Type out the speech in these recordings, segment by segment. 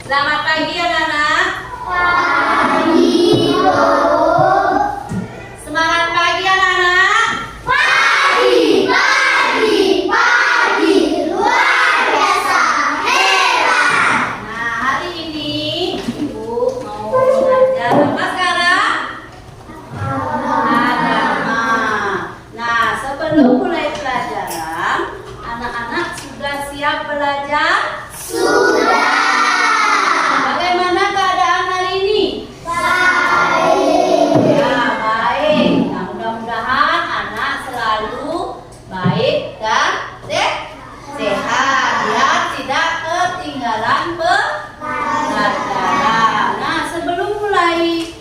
Selamat pagi anak-anak. Pagi, Bu. Semangat pagi anak-anak. Pagi, pagi, pagi. Luar biasa, hebat. Nah, hari ini Ibu mau mengajar apa sekarang? Agama. Nah, sebelum mulai pelajaran, anak-anak sudah siap belajar? Sudah. Bagaimana keadaan hari ini? Baik. Ya, baik. Nah, mudah-mudahan anak selalu baik dan sehat ya, tidak ketinggalan pelajaran. Nah, sebelum mulai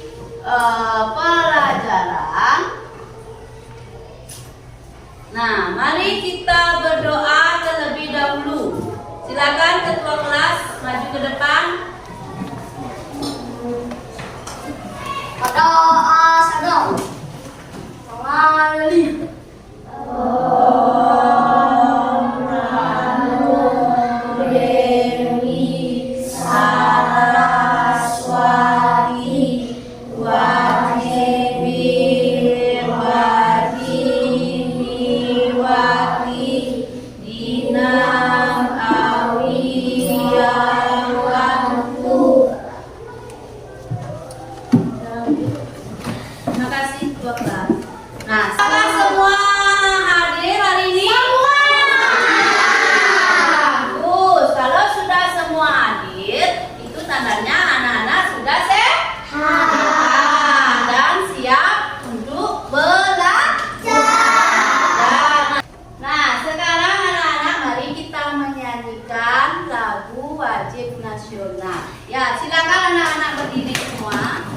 pelajaran, nah, mari kita berdoa terlebih dahulu. Silakan ketua kelas maju ke depan. Berdoa sedang. Mari. Terima kasih ketua kelas. Nah, apakah semua hadir hari ini? Bagus. Kalau sudah semua hadir, itu tandanya anak-anak sudah sehat dan siap untuk belajar. Nah, sekarang anak-anak mari kita menyanyikan lagu wajib nasional. Ya, silakan anak-anak berdiri semua.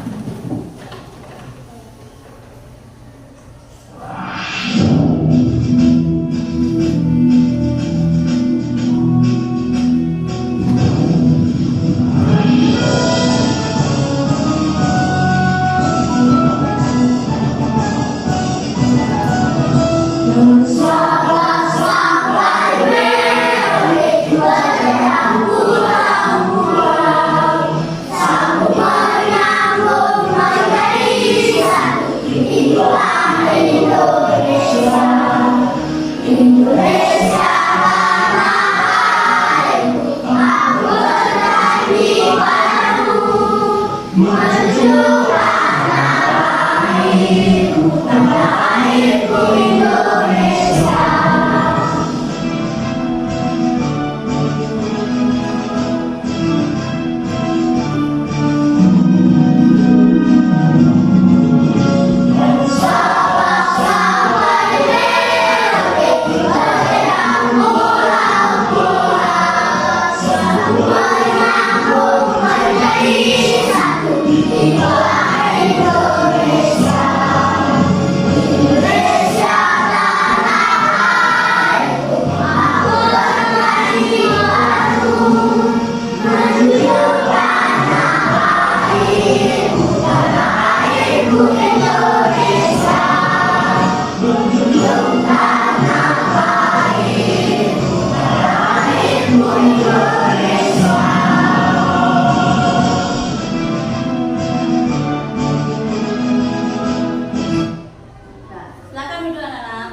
Silakan duduk anak-anak.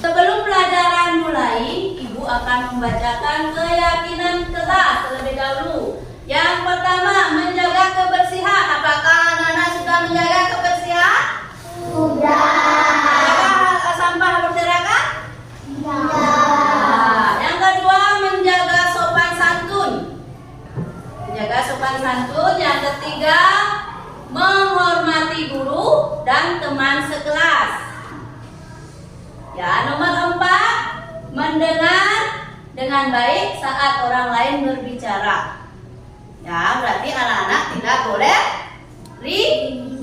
Sebelum pelajaran mulai, Ibu akan membacakan keyakinan kelas terlebih dahulu. Yang pertama, menjaga kebersihan. Apakah anak-anak sudah menjaga kebersihan? Sudah. Apakah sampah berserakan? Nah, yang kedua, menjaga sopan santun. Menjaga sopan santun. Yang ketiga, menghormati guru dan teman sekelas. Ya, nomor 4, mendengar dengan baik saat orang lain berbicara. Ya, berarti anak-anak tidak boleh ribut.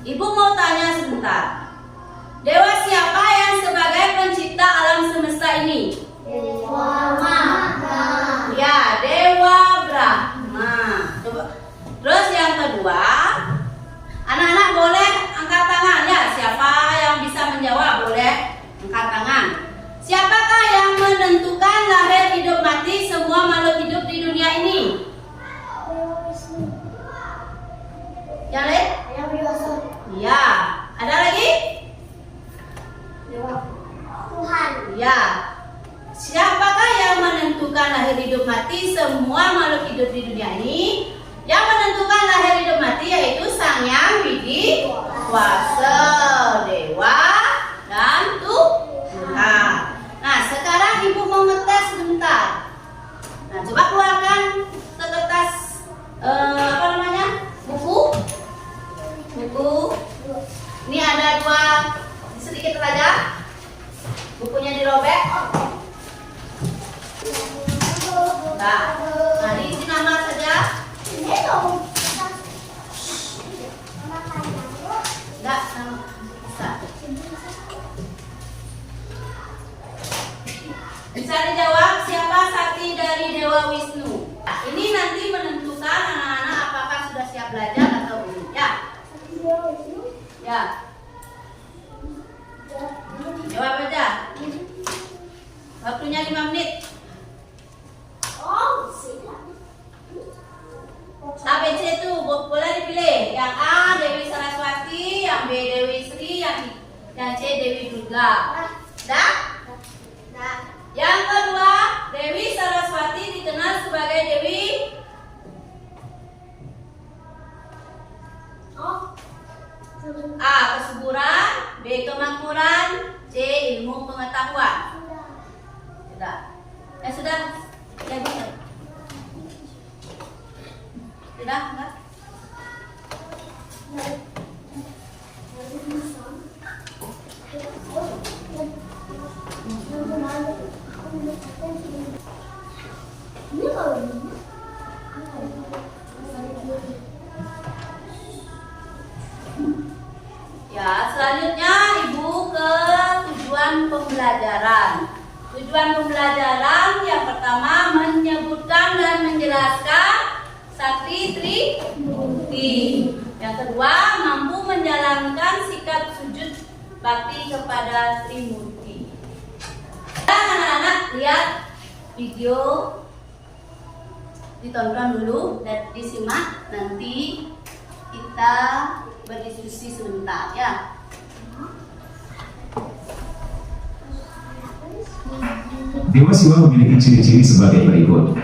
Ibu mau tanya sebentar. Dewa siapa yang sebagai pencipta alam semesta ini? Dewa Brahma. Ya, Dewa Brahma. Coba. Terus yang kedua, anak-anak boleh angkat tangan ya. Siapa yang bisa menjawab boleh angkat tangan. Iya. Ada lagi? Dewa Tuhan. Iya. Siapakah yang menentukan lahir hidup mati semua makhluk hidup di dunia ini? Yang menentukan lahir hidup mati yaitu Sang Yang Widi Wasa, Dewa dan Tuhan. Nah, sekarang Ibu mau ngetes sebentar. Nah, coba keluarkan kertas apa namanya? Buku. Ini ada 2, sedikit saja. Bukunya dirobek. Nah, diisi nama saja. Enggak, nama bisa. Bisa dijawab siapa sakti dari Dewa Wisnu. Nah, ini nanti menentukan anak-anak apakah sudah siap belajar atau belum. Ya. Ya. Jawab aja. Waktunya 5 menit. ABC itu boleh dipilih. Yang A Dewi Saraswati, yang B Dewi Sri, yang C Dewi Durga. Dah? Yang kedua, Dewi Saraswati dikenal sebagai Dewi A. Kesuburan, B. Kemakmuran, C. Ilmu pengetahuan. Sudah. Ya sudah. Ya bisa. Sudah enggak? Ya, selanjutnya Ibu ke tujuan pembelajaran. Tujuan pembelajaran yang pertama menyebutkan dan menjelaskan Sakti Trimurti. Yang kedua, mampu menjalankan sikap sujud bakti kepada Trimurti. Dan anak-anak lihat video, ditonton dulu dan disimak, nanti kita berdiskusi sebentar ya. Dewa Siwa memiliki ciri-ciri sebagai berikut.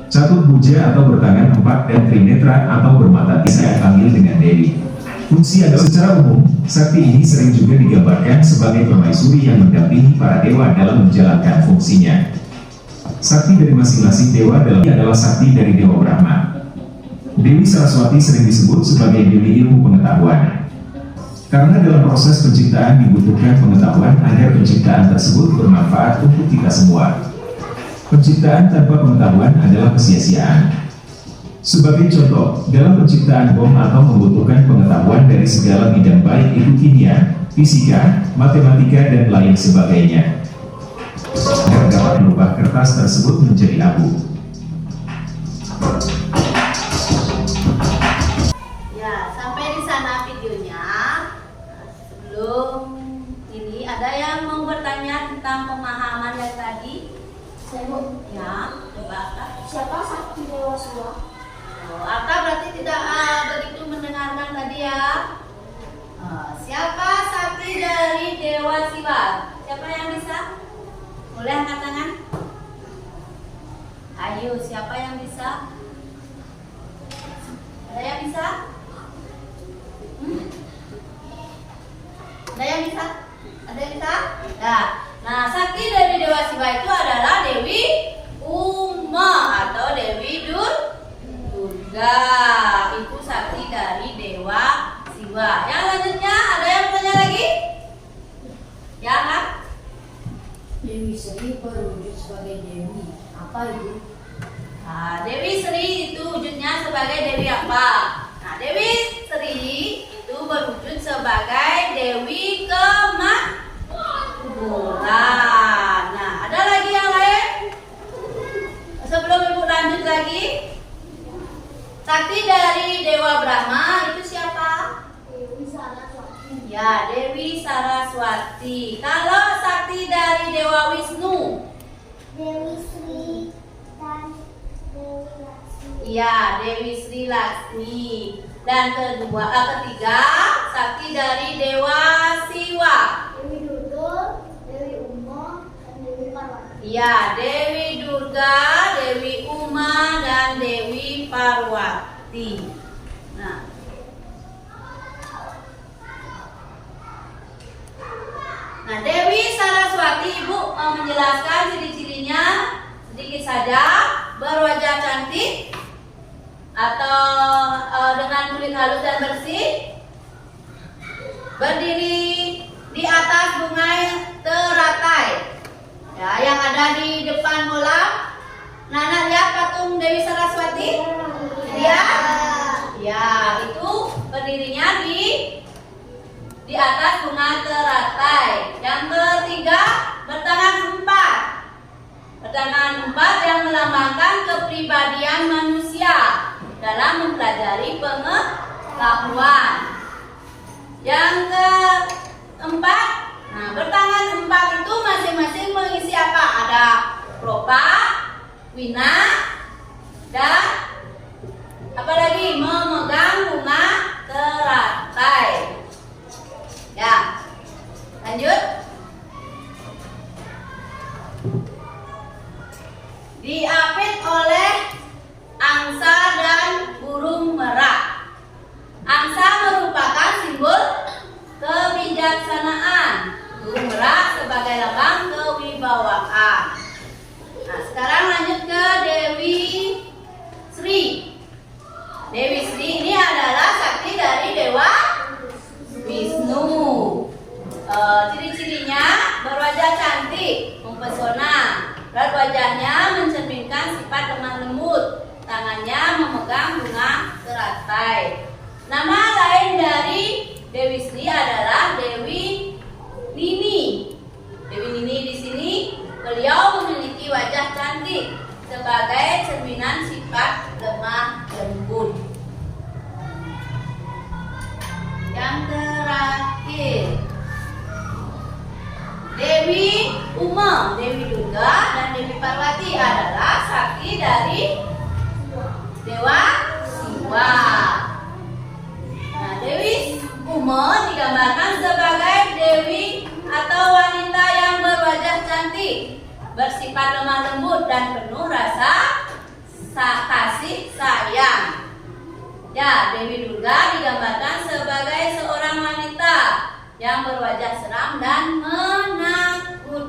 Catur Puja atau bertangan 4 dan trinetra atau bermata 3 panggil dengan Dewi. Fungsi adalah secara umum, sakti ini sering juga digambarkan sebagai permaisuri yang mendampingi para dewa dalam menjalankan fungsinya. Sakti dari masing-masing dewa adalah sakti dari Dewa Brahma. Dewi Saraswati sering disebut sebagai Dewi ilmu pengetahuan. Karena dalam proses penciptaan dibutuhkan pengetahuan agar penciptaan tersebut bermanfaat untuk kita semua. Penciptaan tanpa pengetahuan adalah kesia-siaan. Sebagai contoh, dalam penciptaan bom atau membutuhkan pengetahuan dari segala bidang baik itu kimia, fisika, matematika, dan lain sebagainya. Agar dapat merubah kertas tersebut menjadi abu. Ya, sampai di sana videonya. Sebelum ini ada yang mau bertanya tentang pemahaman yang tadi? Ya, coba Kak. Siapa sakti Dewa Siwa? Oh, Aka berarti tidak begitu mendengarkan tadi ya. Siapa sakti dari Dewa Siwa? Siapa yang bisa? Boleh angkat tangan? Ayo, siapa yang bisa? Ada yang bisa? Ada yang bisa? Ada yang bisa? Nah, sakti dari Dewa Siwa itu adalah Dewi Uma atau Dewi Durga. Itu sakti dari Dewa Siwa. Yang selanjutnya ada yang bertanya lagi? Ya kan? Dewi Sri berwujud sebagai Dewi. Apa itu? Nah, Dewi Sri itu wujudnya sebagai Dewi apa? Nah, Dewi Sri itu berwujud sebagai Dewi Kemakmuran. Nah, ada lagi yang lain? Sebelum Ibu lanjut lagi, sakti dari Dewa Brahma itu siapa? Dewi Saraswati. Ya, Dewi Saraswati. Kalau sakti dari Dewa Wisnu? Dewi Sri dan Dewi Laksmi. Iya, Dewi Sri Laksmi. Dan ketiga, sakti dari Dewa Siwa. Dewi Durga, Dewi Uma, dan Dewi Parwati. Ya, Dewi Durga, Dewi Uma, dan Dewi Parwati. Nah, Dewi Saraswati, Ibu mau menjelaskan ciri-cirinya sedikit saja. Berwajah cantik atau dengan kulit halus dan bersih, berdiri di atas bunga teratai, ya, yang ada di depan kolam. Nana lihat patung Dewi Saraswati? Lihat? Ya, itu berdirinya di atas bunga teratai. Yang ketiga, bertangan empat. Bertangan empat yang melambangkan kepribadian manusia dalam mempelajari pengetahuan. Yang keempat, bertangan empat itu masing-masing mengisi apa? Ada kelopak, wina, dan apa lagi? Memegang bunga teratai. Ya, lanjut. Diapit oleh angsa dan burung merak. Angsa merupakan simbol kebijaksanaan, burung merak sebagai lambang kewibawaan. Nah, sekarang lanjut ke Dewi Sri. Dewi Sri ini adalah sakti dari Dewa Wisnu. Ciri-cirinya berwajah cantik, mempesona. Berat wajahnya mencerminkan sifat lemah lembut. Tangannya memegang bunga teratai. Nama lain dari Dewi Sri adalah Dewi Nini. Dewi Nini di sini beliau memiliki wajah cantik sebagai cerminan sifat lemah lembut. Yang terakhir, Dewi Uma, Dewi Durga, dan Dewi Parwati adalah sakti dari Dewa Siwa. Nah, Dewi Uma digambarkan sebagai dewi atau wanita yang berwajah cantik, bersifat lemah lembut dan penuh rasa kasih sayang. Ya, Dewi Durga digambarkan sebagai seorang wanita yang berwajah seram dan menakutkan.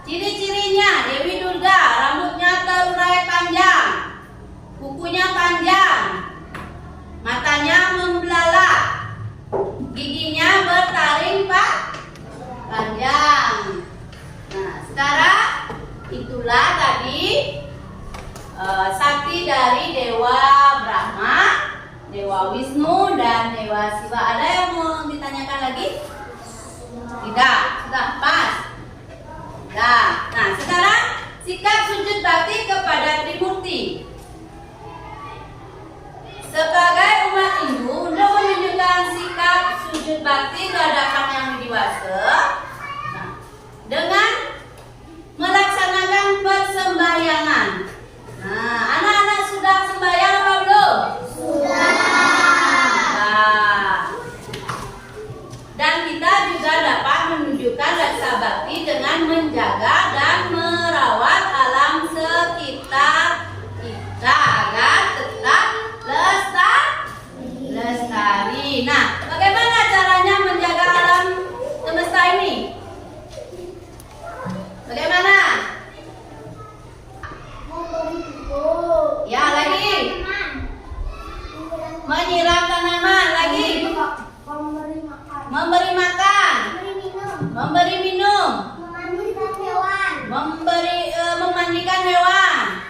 Ciri-cirinya, Dewi Durga rambutnya terurai panjang, kukunya panjang, matanya membelalak, giginya bertaring panjang. Nah, sekarang itulah tadi sakti dari Dewa Brahma, Dewa Wisnu, dan Dewa Siwa. Ada yang mau ditanyakan lagi? Tidak, sudah pas. Nah, sekarang sikap sujud bakti kepada Trimurti. Sebagai umat Hindu, untuk menunjukkan sikap sujud bakti kehadapan Yang Widiwasa, dengan melaksanakan persembahyangan. Nah, anak-anak sudah sembahyang apa belum? Sudah. Nah, dan kita juga dapat menunjukkan rasa bakti dengan menjaga dan merawat alam sekitar kita agar tetap lestari. Nah, bagaimana caranya menjaga alam semesta ini? Bagaimana? Ya, lagi. Menyiram tanaman, lagi. Memberi makan. Memberi minum. Memandikan hewan.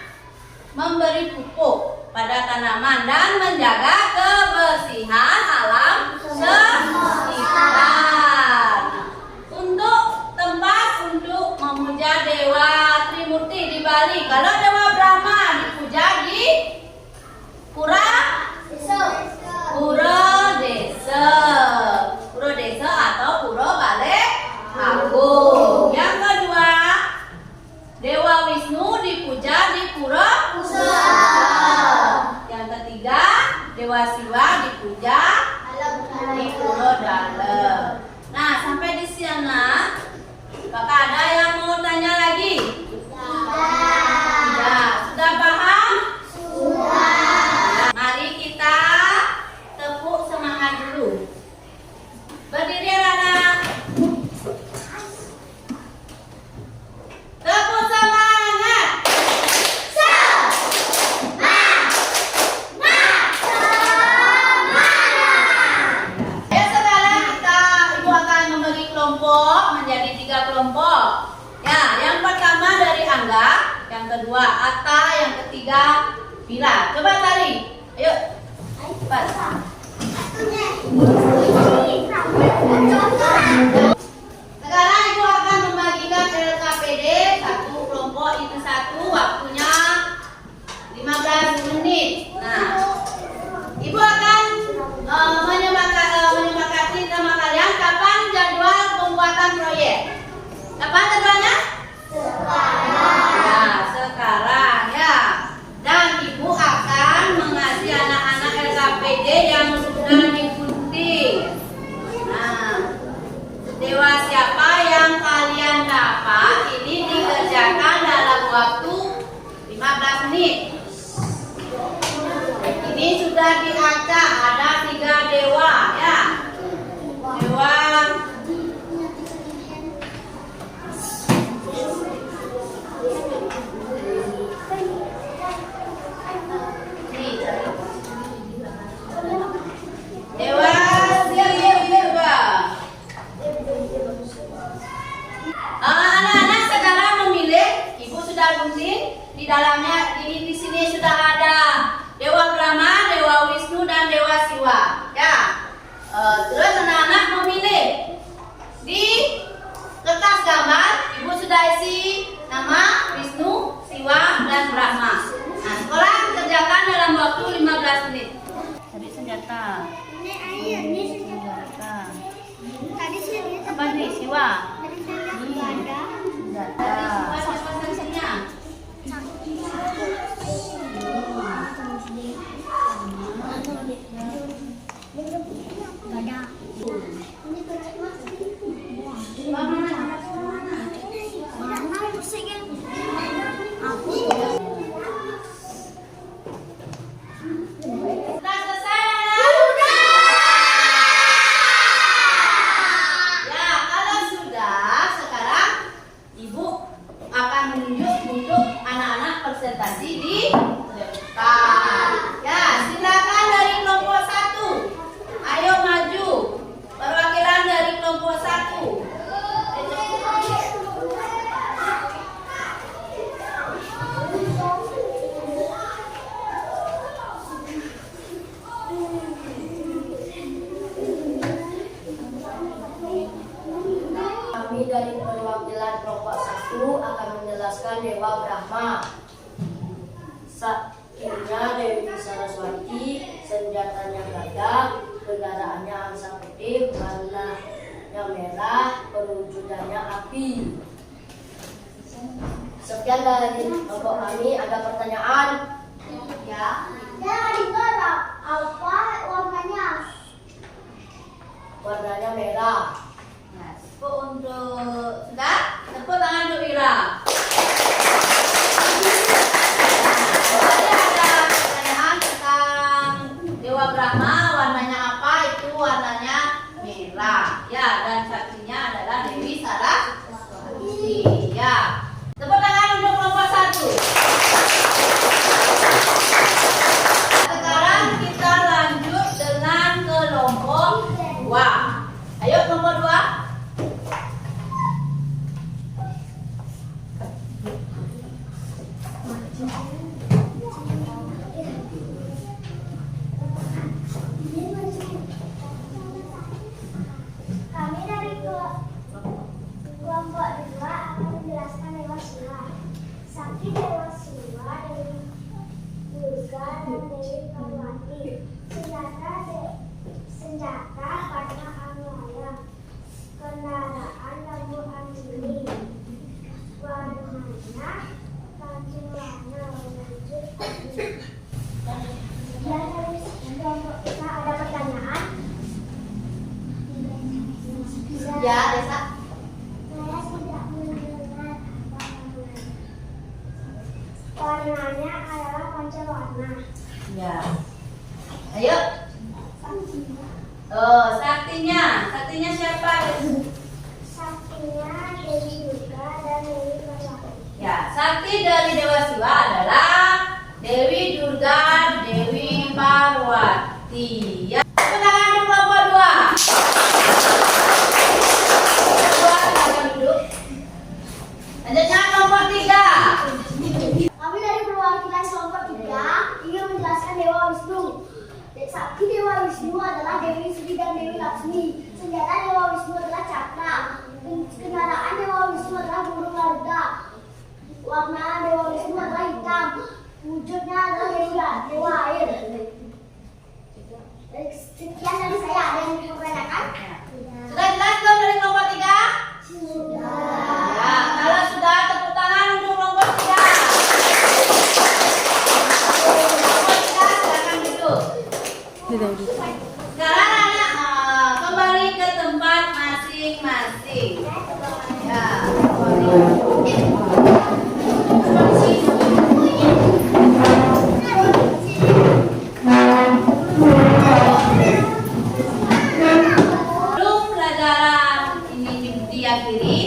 Memberi pupuk pada tanaman dan menjaga kebersihan alam sekitar. Untuk tempat untuk memuja Dewa Trimurti di Bali. Kalau Dewa Brahma dipuja di Pura Desa atau Pura Balai Agung. Yang kedua, Dewa Wisnu dipuja di Pura Pusat. Yang ketiga, Dewa Siwa dipuja di pura dalam. Nah, sampai di sana, apakah ada yang mau tanya lagi? Tidak. Sudah paham? Sudah. Mari kita tepuk semangat dulu. Berdiri anak-anak. Tepuk semangat. Ya, sekarang ibu akan membagi kelompok menjadi 3 kelompok. Ya, yang pertama dari Angga, yang kedua Atta, yang ketiga Bila. Coba tari. Ayo. Cepat. Sekarang ibu akan membagikan LKPD satu kelompok itu satu, waktunya 15 menit. Nah, ibu akan menyepakati sama kalian kapan jadwal pembuatan proyek. Kapan jadwalnya? Ya, sekarang ya. Dan ibu akan mengasih anak-anak LKPD yang sudah diikuti. Nah, dewa siapa yang kalian dapat ini dikerjakan dalam waktu 15 menit. Ini sudah diacak, ada 3 dewa ya. Dewa Dewa Siwa. Anak-anak sekarang memilih, ibu sudah gunting di dalamnya. Di sini sudah ada Dewa Brahma, Dewa Wisnu dan Dewa Siwa. Ya. Terus anak-anak memilih di kertas gambar. Ibu sudah isi nama Wisnu, Siwa dan Brahma. Nah, sekolah kerjakan dalam waktu 15 menit. Tadi senjata. Ini Senjata. tadi sih Apa nih Siwa? ada. Senjata. Siapa saksinya? Sudah selesai anak? Ya, kalau sudah, sekarang ibu akan menunjuk untuk anak-anak presentasi di depan. Ya, silakan dari kelompok 1. Ayo maju. Perwakilan dari kelompok 1. Kami dari perwakilan kelompok 1 akan menjelaskan Dewa Brahma. Saktinya Dewi Saraswati, senjatanya gagah, kendaraannya angsa putih, warnanya merah, perwujudannya api. Sekian dari kelompok kami. Ada pertanyaan? Ya. Dari gerak apa warnanya? Warnanya merah. Nah, tepuk untuk sudah? Tepuk tangan untuk Ira. Ada pertanyaan tentang Dewa Brahma, warnanya apa? Itu warnanya merah. Ya, dan saksinya adalah Dewi Saraswati. Ya. Tepuk tangan untuk kelompok 1. Sekarang kita lanjut dengan kelompok 2. Ayo kelompok 2. Kami dari kelompok 2 akan menjelaskan Ya, Desa. Saya tidak mendengar apa-apa. Warnanya adalah pancawarna. Ya. Ayo. Saktinya. Saktinya siapa? Saktinya Dewi Durga dan Dewi Parwati. Ya, sakti dari Dewa Siwa adalah Dewi Durga, Dewi Parwati. Ya. Tepuk tangan untuk kelompok 2. Silakan duduk. Lanjutnya kelompok 3. Kami dari perwakilan kelompok 3 ingin menjelaskan Dewa Wisnu. Sakti Dewa Wisnu adalah Dewi Sri dan Dewi Laksmi. Senjata Dewa Wisnu adalah cakra. Kendaraan Dewa Wisnu adalah burung Garuda. Warna Dewa Wisnu adalah hitam. Wujudnya adalah dewa air. Sekian dari saya. Ada yang dipertanyakan? Sudah jelas belum dari kelompok 3? Sudah. Ya, kalau sudah tepuk tangan untuk kelompok 3. Kelompok 3 silakan duduk. Sekarang anak kembali ke tempat masing-masing. Ya, sebelum pelajaran ini diakhiri,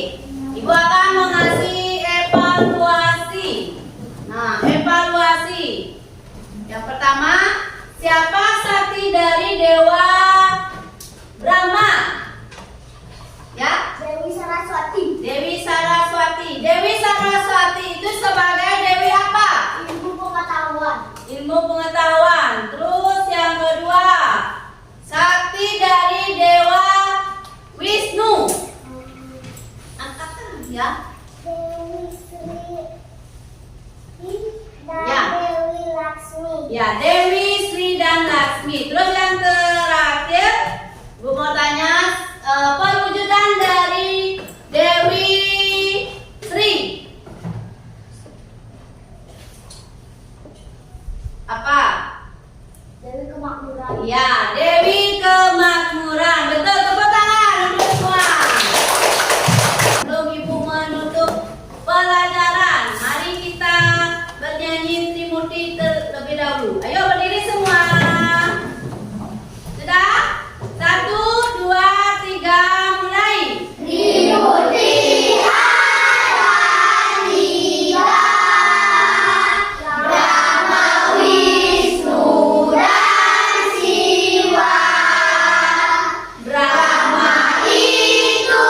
Ibu akan mengasih evaluasi. Nah, evaluasi. Yang pertama, siapa sakti dari Dewa Brahma? Ya, Dewi Saraswati. Dewi Saraswati. Dewi Saraswati itu sebagai Dewi apa? Ilmu pengetahuan. Ilmu pengetahuan. Terus yang kedua, sakti dari Dewa Wisnu. Angkatan ya. Dewi Sri dan Ya. Dewi Laksmi. Ya, Dewi, Sri dan Laksmi. Terus yang terakhir, Bu mau tanya perwujudan dari Dewi Sri. Apa? Dewi Kemakmuran. Ya, Dewi Kemakmuran. Betul, tepuk tangan untuk semua. Sebelum Ibu menutup pelajaran, mari kita bernyanyi Trimurti terlebih dahulu. Ayo berdiri semua. Sudah? 1, 2, 3, mulai. Brahma itu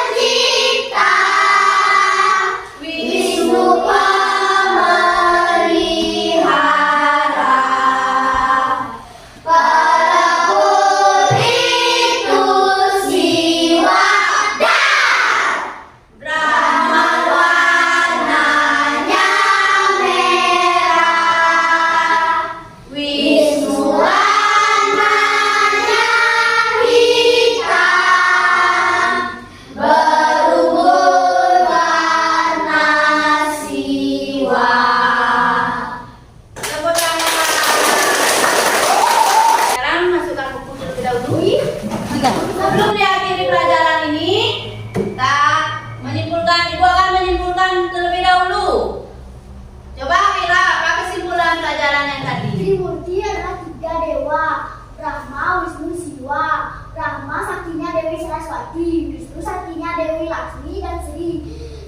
mencipta, Wisnu pemelihara, pelebur itu Siwa dan Brahma warnanya merah, Wisnu warnanya hitam, berumur warna Siwa. Tepuk tangan. Sekarang masukkan buku terlebih dahulu. Sebelum diakhiri pelajaran ini, kita menyimpulkan. Ibu akan menyimpulkan terlebih dahulu. Coba Ira, apa kesimpulan pelajaran yang tadi? Trimurti adalah 3 dewa. Brahma, Wisnu, Siwa. Brahma saktinya Dewi Saraswati. Wisnu saktinya Dewi Laksmi dan Sri.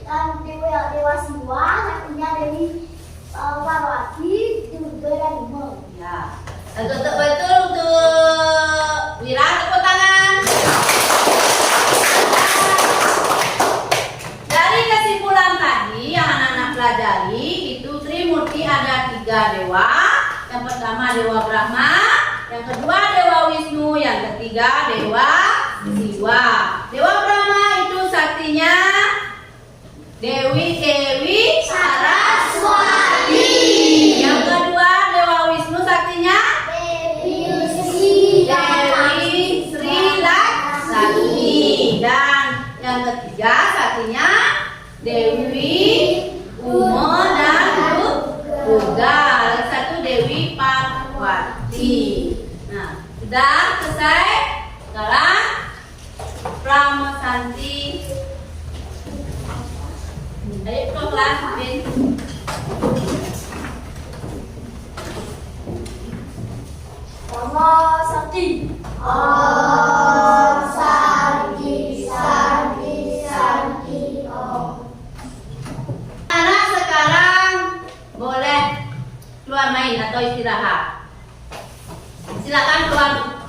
Dan Dewa Siwa saktinya Dewi Parwati, Durga dan Uma. Ya, betul untuk Wira, tepuk tangan. Dari kesimpulan tadi yang anak-anak pelajari itu Trimurti ada 3 dewa. Yang pertama Dewa Brahma, yang kedua Dewa Wisnu, yang ketiga Dewa Siwa. Dewa Brahma itu saktinya Dewi Saraswati. Yang kedua Dewa Wisnu saktinya Dewi Sri Dewi Sri Laksmi. Dan yang ketiga saktinya Dewi Uma dan Durga. Satu Dewi Parwati. Nah, sudah selesai. Sekarang Ramasanti. Ayo ke kelas, Bin. Ramasanti. Om Santi Santi Santi Om. Anak sekarang boleh keluar main atau istirahat. Silakan keluar